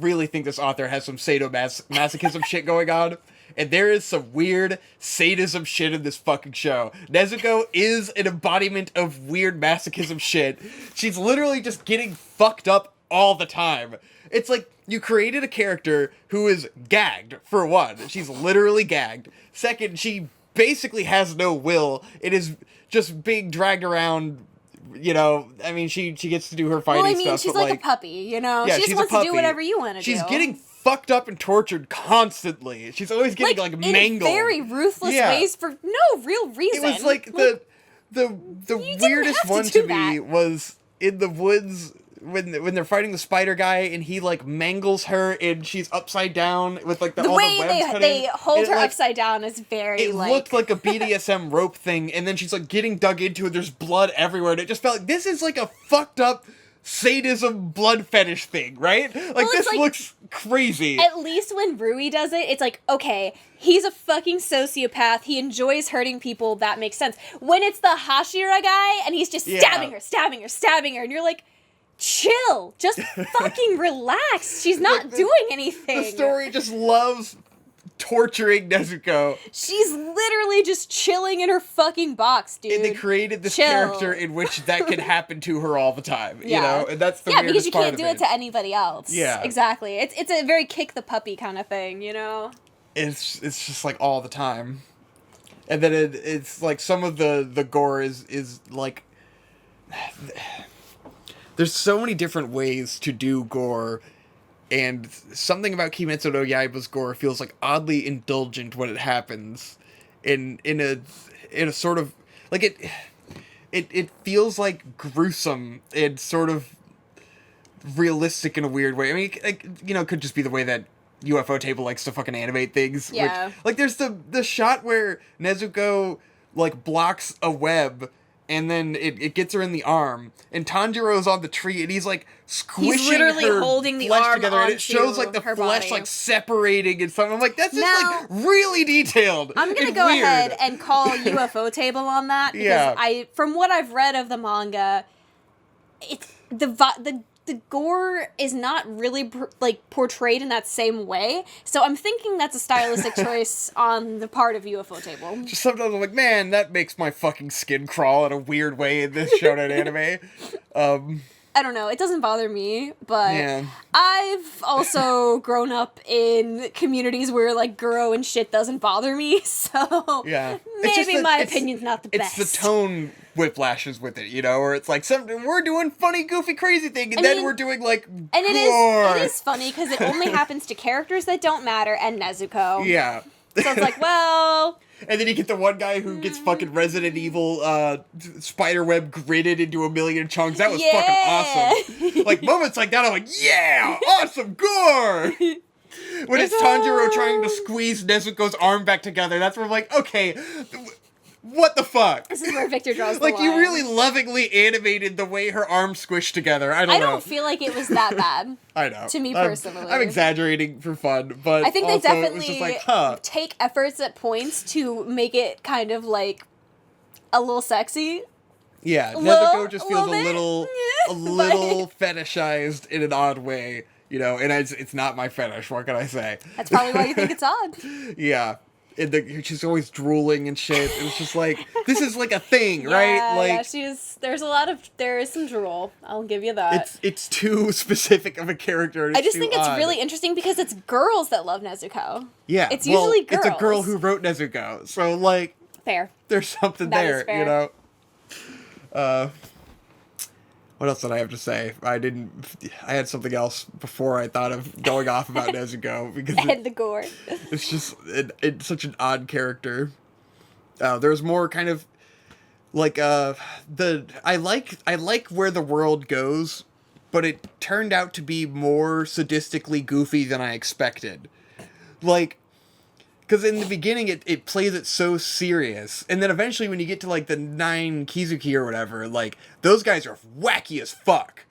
really think this author has some sadomasochism shit going on. And there is some weird sadism shit in this fucking show. Nezuko is an embodiment of weird masochism shit. She's literally just getting fucked up all the time. It's like you created a character who is gagged, for one. She's literally gagged. Second, she basically has no will. It is just being dragged around. I mean, she gets to do her fighting stuff. Well, I mean, she's but like a puppy, Yeah, she just she's a wants to do puppy. whatever you want to do. She's getting fucked up and tortured constantly. She's always getting like mangled. in very ruthless Yeah. ways for no real reason. It was like the didn't weirdest have to one do to me that. was in the woods when they're fighting the spider guy and he like mangles her and she's upside down with like the all way the webs cut they in. hold And her it, like, upside down is very It like looked like a BDSM rope thing, and then she's like getting dug into it. There's blood everywhere, and it just felt like this is like a fucked up sadism blood fetish thing, right? Like Well, it's this like- looks crazy. At least when Rui does it, it's like, okay, he's a fucking sociopath. He enjoys hurting people. That makes sense. When it's the Hashira guy and he's just stabbing her, and you're like, chill. Just fucking relax. She's not Like, doing anything. The story just loves torturing Nezuko. She's literally just chilling in her fucking box, dude. And they created this character in which that can happen to her all the time, you know? And that's the weirdest because you part can't do it to anybody else. Yeah. Exactly. It's a very kick the puppy kind of thing, you know? It's just like all the time. And then it's like some of the gore is like there's so many different ways to do gore, and something about Kimetsu no Yaiba's gore feels like oddly indulgent when it happens in a sort of like it feels like gruesome and sort of realistic in a weird way. I mean, like, you know, it could just be the way that Ufotable likes to fucking animate things. Yeah. Which, like, there's the shot where Nezuko, like, blocks a web, and then it gets her in the arm, and Tanjiro's on the tree, and he's, like, squishing he's literally her holding the flesh arm together, and it onto shows, like, the her flesh, body. like, separating and stuff. I'm like, that's just, Now, like, really detailed. I'm gonna and go weird. ahead and call Ufotable on that, because Yeah. from what I've read of the manga, it's the gore is not really portrayed in that same way. So I'm thinking that's a stylistic choice on the part of Ufotable. Just sometimes I'm like, man, that makes my fucking skin crawl in a weird way in this shonen anime. I don't know. It doesn't bother me, but Yeah. I've also grown up in communities where like Guro and shit doesn't bother me. So Yeah. maybe my opinion's not the best. It's the tone whiplashes with it, you know, where it's like we're doing funny, goofy, crazy thing, and I then mean, we're doing like And gore. it is funny because it only happens to characters that don't matter and Nezuko. Yeah. So it's like, well, And then you get the one guy who gets fucking Resident Evil spiderweb gridded into a million chunks. That was fucking awesome. Like, moments like that, I'm like, yeah, awesome gore! When it's Tanjiro trying to squeeze Nezuko's arm back together, that's where I'm like, okay, what the fuck? this is where Victor draws the Like, line. you really lovingly animated the way her arms squished together. I I know. don't feel like it was that bad. I know. to me personally. I'm exaggerating for fun, but I think they also it was definitely just like, huh. take efforts at points to make it kind of like a little sexy. Yeah, Little- Nezuko just feels a little fetishized in an odd way, you know, and it's not my fetish, what can I say? That's probably why you think it's odd. Yeah. And she's always drooling and shit. It was just like, this is like a thing, right? Yeah, Like, yeah, there is some drool. I'll give you that. it's too specific of a character. And I it's just too think it's odd. really interesting because it's girls that love Nezuko. Yeah, it's well, usually girls. It's a girl who wrote Nezuko, so like, Fair. there's something That there, is fair. you know. What else did I have to say? I had something else before I thought of going off about Nezuko because And the gore. it's just it's such an odd character. There's more kind of like I like where the world goes, but it turned out to be more sadistically goofy than I expected. Like, because in the beginning it plays it so serious, and then eventually when you get to like the 9 Kizuki or whatever, like those guys are wacky as fuck.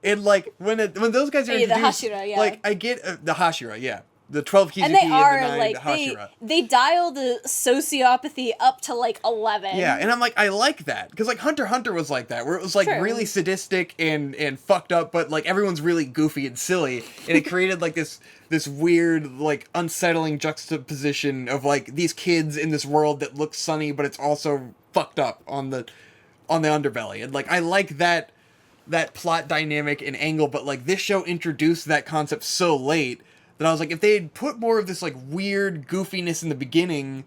And like when those guys are Yeah, the introduced, Hashira, yeah. like I get the Hashira, yeah, the 12 Kizuki And they are and the 9 like Hashira. they dial the sociopathy up to like 11. Yeah, and I'm like, I like that because like Hunter x Hunter was like that, where it was like True. really sadistic and fucked up, but like everyone's really goofy and silly, and it created like this weird like unsettling juxtaposition of like these kids in this world that looks sunny, but it's also fucked up on the underbelly, and like I like that plot dynamic and angle, but like this show introduced that concept so late that I was like, if they had put more of this like weird goofiness in the beginning,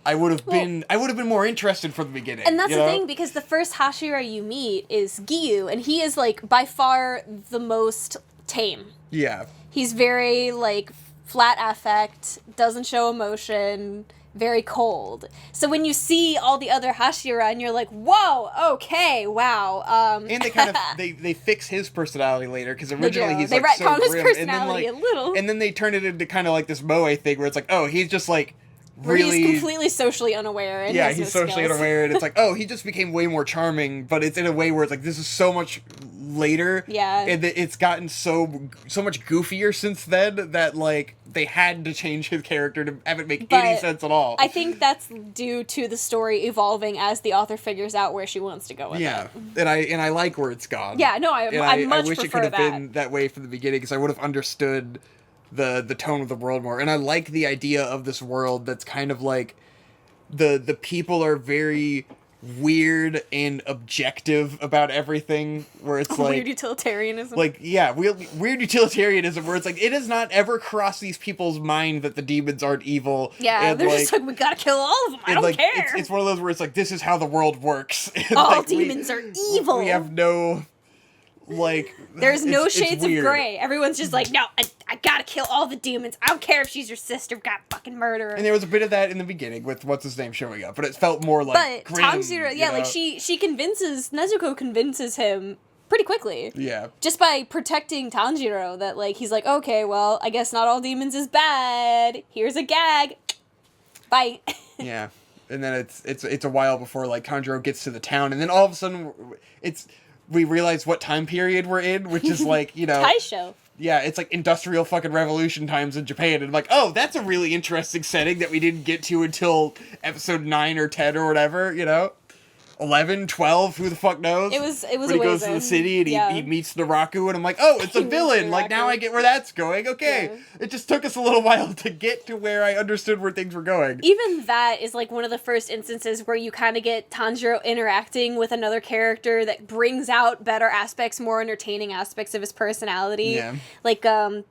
I would have been more interested from the beginning. And that's you the know? thing, because the first Hashira you meet is Giyu, and he is like by far the most tame. Yeah. He's very like flat affect, doesn't show emotion, very cold. So when you see all the other Hashira and you're like, whoa, okay, wow. And they kind of they fix his personality later because originally he's They like so retcon his grim, personality and then, a little. and then they turn it into kind of like this moe thing where it's like, oh, he's just like Where really he's completely socially unaware. And yeah, has no he's socially skills. unaware, and it's like, oh, he just became way more charming, but it's in a way where it's like this is so much later, Yeah. and it's gotten so much goofier since then that like they had to change his character to have it make any But sense at all. I think that's due to the story evolving as the author figures out where she wants to go with yeah, it. and I like where it's gone. Yeah, no, I And much I wish it prefer could have that. been that way from the beginning because I would have understood the tone of the world more. And I like the idea of this world that's kind of like the people are very weird and objective about everything, where it's like weird utilitarianism. like weird utilitarianism, where it's like it does not ever cross these people's mind that the demons aren't evil. Yeah, and they're like, just like, we gotta kill all of them. I don't like, care. It's one of those where it's like, this is how the world works. And all like, demons are evil. We have no like. There's no it's shades of weird. gray. Everyone's just like, no, I gotta kill all the demons. I don't care if she's your sister. Got fucking murder her. And there was a bit of that in the beginning with what's his name showing up, but it felt more like. But grim, Tanjiro, yeah, like Nezuko convinces him pretty quickly. Yeah. Just by protecting Tanjiro, that like he's like, okay, well, I guess not all demons is bad. Here's a gag. Bye. Yeah. And then it's a while before like Tanjiro gets to the town, and then all of a sudden we realize what time period we're in, which is like, you know, Taisho. Yeah, it's like industrial fucking revolution times in Japan, and I'm like, oh, that's a really interesting setting that we didn't get to until episode 9 or 10 or whatever, you know? 11, 12, who the fuck knows? It was when a he ways goes to the in. city and Yeah. he meets Naraku, and I'm like, oh, it's a He meets villain. Like, now Naraku. I get where that's going. Okay. Yeah. It just took us a little while to get to where I understood where things were going. Even that is like one of the first instances where you kind of get Tanjiro interacting with another character that brings out better aspects, more entertaining aspects of his personality. Yeah. Like the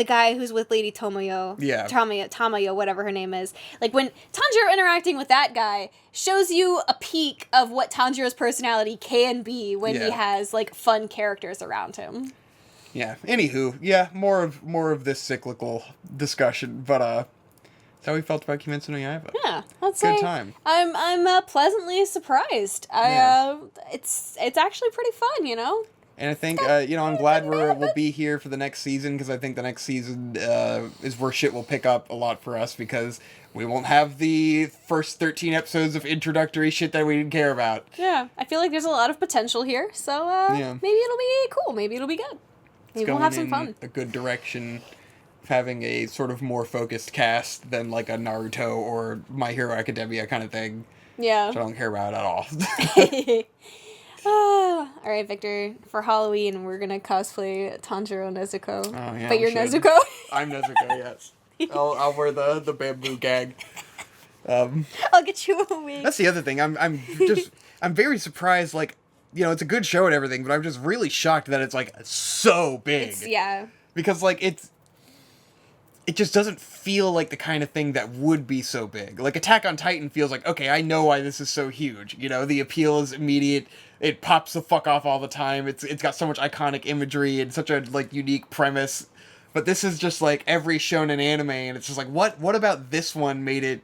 guy who's with Lady Tomoyo. Yeah. Tamayo, whatever her name is. Like when Tanjiro interacting with that guy shows you a peek of what Tanjiro's personality can be when he Yeah. has like fun characters around him. Yeah. Anywho, yeah, more of this cyclical discussion, but that's how we felt about Kimetsu no Yaiba. Yeah, let's Good say time. I'm pleasantly surprised. Yeah. It's actually pretty fun, you know. And I think, I'm glad we'll be here for the next season, because I think the next season is where shit will pick up a lot for us, because we won't have the first 13 episodes of introductory shit that we didn't care about. Yeah, I feel like there's a lot of potential here, so Yeah. maybe it'll be cool. Maybe it'll be good. Maybe we'll have some fun. A good direction, of having a sort of more focused cast than like a Naruto or My Hero Academia kind of thing, Yeah. which I don't care about at all. All right, Victor. For Halloween, we're gonna cosplay Tanjiro Nezuko. Oh, yeah, but we you're should. Nezuko. I'm Nezuko, yes. I'll wear the bamboo gag. I'll get you a wig. That's the other thing. I'm very surprised. Like, it's a good show and everything, but I'm just really shocked that it's like so big. Yeah. Because like it just doesn't feel like the kind of thing that would be so big. Like Attack on Titan feels like, okay, I know why this is so huge. The appeal is immediate. It pops the fuck off all the time. It's got so much iconic imagery and such a like unique premise. But this is just like every shonen anime, and it's just like, what about this one made it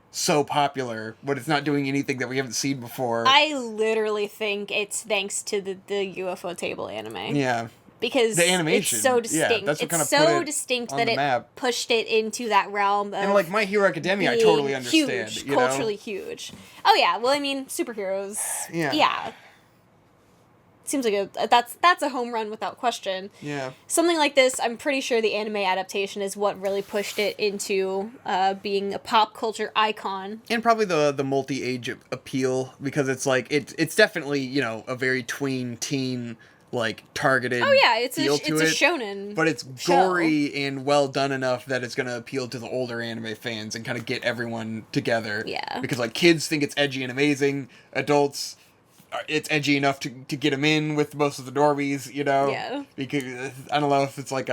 so popular when it's not doing anything that we haven't seen before? I literally think it's thanks to the Ufotable anime. Yeah. Because the animation, it's so distinct. Yeah, that's what kind of it's so put it distinct on that the it map. pushed it into that realm of And like My Hero Academia, I being totally understand. Huge, you culturally know? huge. Oh yeah, well I mean superheroes. Yeah. Yeah. Seems like that's a home run without question. Yeah. Something like this, I'm pretty sure the anime adaptation is what really pushed it into being a pop culture icon. And probably the multi-age appeal, because it's like it's definitely, a very tween teen like targeted Oh yeah, it's feel a to it's it, a shonen. but it's show. gory and well done enough that it's going to appeal to the older anime fans and kind of get everyone together. Yeah. Because like kids think it's edgy and amazing, adults it's edgy enough to get them in with most of the normies, Yeah. Because I don't know if it's like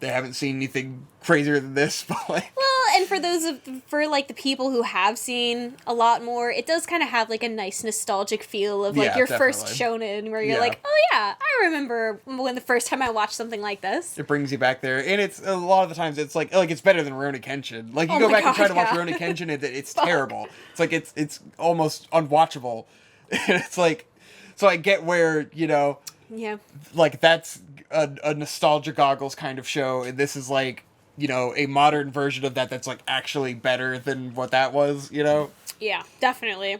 they haven't seen anything crazier than this, but like. Well, and for the people who have seen a lot more, it does kind of have like a nice nostalgic feel of like Yeah, your definitely. first shonen, where you're Yeah. like, oh yeah, I remember when the first time I watched something like this. It brings you back there, and it's a lot of the times it's like it's better than Rurouni Kenshin. Like you Oh go my back and try to God, watch yeah. Rurouni Kenshin, and it's terrible. It's like it's almost unwatchable, and it's like, so I get where Yeah. like that's a nostalgia goggles kind of show, and this is like a modern version of that's like actually better than what that was. Yeah, definitely.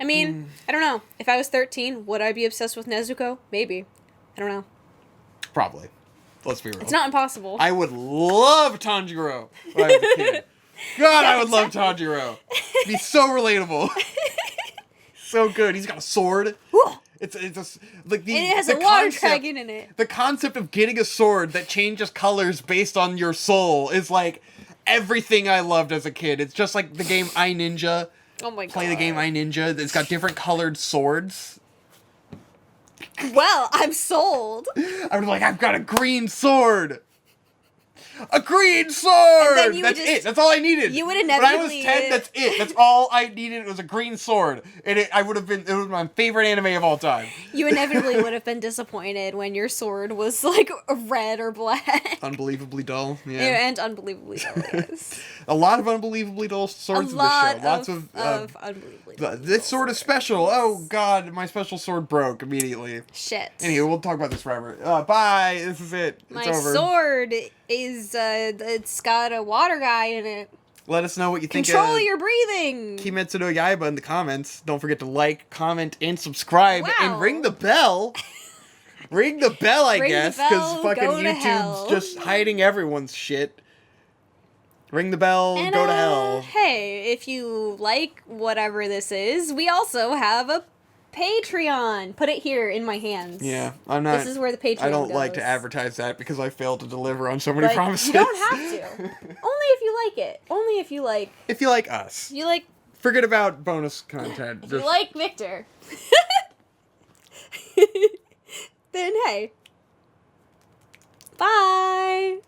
I mean, I don't know. If I was 13, would I be obsessed with Nezuko? Maybe. I don't know. Probably. Let's be real. It's not impossible. I would love Tanjiro when I was a kid. God, I would love Tanjiro. He'd be so relatable. So good. He's got a sword. It's just like the And it has the a water concept, dragon in it. The concept of getting a sword that changes colors based on your soul is like everything I loved as a kid. It's just like the game I Ninja. Oh my god. Play the game I Ninja. It's got different colored swords. Well, I'm sold. I was like, I've got a green sword. A green sword! then you would That's just- it. That's all I needed. you would When I was inevitably- 10, that's it. That's all I needed was a green sword. And it was my favorite anime of all time. You inevitably would have been disappointed when your sword was like red or black. Unbelievably dull. Yeah. And unbelievably dull, yes. A lot of unbelievably dull swords in this show. Lots of unbelievably dull. this sword is special. Oh god, my special sword broke immediately. Shit. Anyway, we'll talk about this forever. Bye. This is it. It's My over. sword is, it's got a water guy in it. Let us know what you think Control of your breathing! Kimetsu no Yaiba in the comments. Don't forget to like, comment, and subscribe, Wow. and ring the bell. Ring the bell, I Ring the guess, bell, because fucking go to hell. YouTube's just hiding everyone's shit. Ring the bell, And, go to hell. Hey, if you like whatever this is, we also have a Patreon. Put it here in my hands. Yeah, I'm not. This is where the Patreon I don't like to goes. advertise that because I failed to deliver on so many But promises. you don't have to. Only if you like it. Only if you like. If you like us, You like. forget about bonus content. If you like Victor. Then hey. Bye.